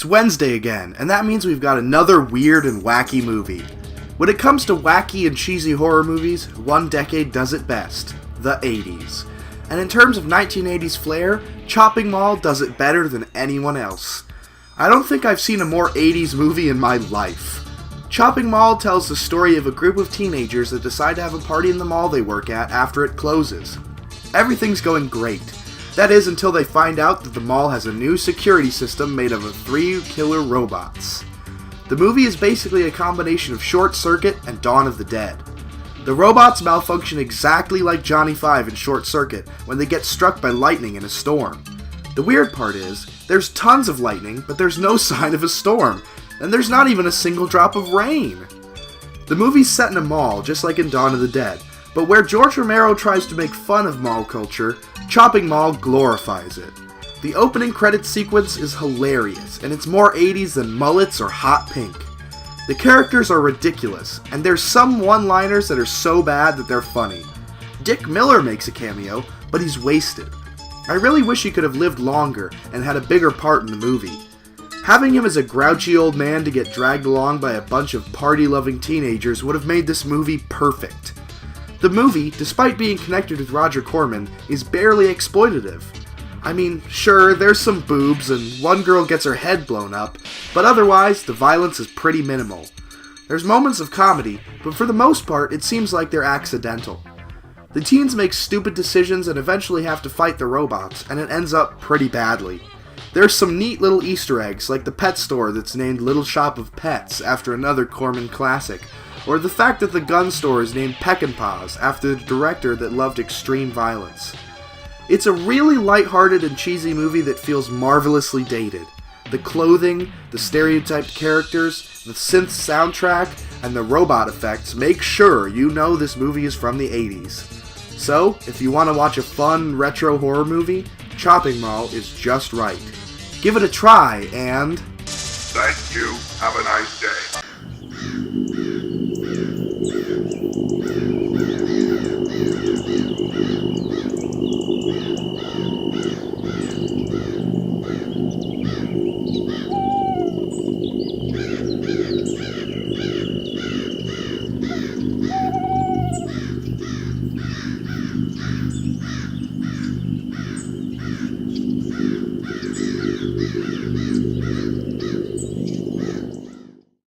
Wednesday again, and that means we've got another weird and wacky movie. When it comes to wacky and cheesy horror movies, one decade does it best, the 80s. And in terms of 1980s flair, Chopping Mall does it better than anyone else. I don't think I've seen a more 80s movie in my life. Chopping Mall tells the story of a group of teenagers that decide to have a party in the mall they work at after it closes. Everything's going great. That is until they find out that the mall has a new security system made of 3 killer robots. The movie is basically a combination of Short Circuit and Dawn of the Dead. The robots malfunction exactly like Johnny Five in Short Circuit when they get struck by lightning in a storm. The weird part is, there's tons of lightning, but there's no sign of a storm, and there's not even a single drop of rain. The movie's set in a mall, just like in Dawn of the Dead, but where George Romero tries to make fun of mall culture, Chopping Mall glorifies it. The opening credits sequence is hilarious, and it's more 80s than mullets or hot pink. The characters are ridiculous, and there's some one-liners that are so bad that they're funny. Dick Miller makes a cameo, but he's wasted. I really wish he could have lived longer and had a bigger part in the movie. Having him as a grouchy old man to get dragged along by a bunch of party-loving teenagers would have made this movie perfect. The movie, despite being connected with Roger Corman, is barely exploitative. I mean, sure, there's some boobs and one girl gets her head blown up, but otherwise, the violence is pretty minimal. There's moments of comedy, but for the most part, it seems like they're accidental. The teens make stupid decisions and eventually have to fight the robots, and it ends up pretty badly. There's some neat little Easter eggs, like the pet store that's named Little Shop of Pets after another Corman classic, or the fact that the gun store is named Peckinpah's after the director that loved extreme violence. It's a really lighthearted and cheesy movie that feels marvelously dated. The clothing, the stereotyped characters, the synth soundtrack, and the robot effects make sure you know this movie is from the 80s. So, if you want to watch a fun, retro horror movie, Chopping Mall is just right. Give it a try, and... Thank you. Have a nice day.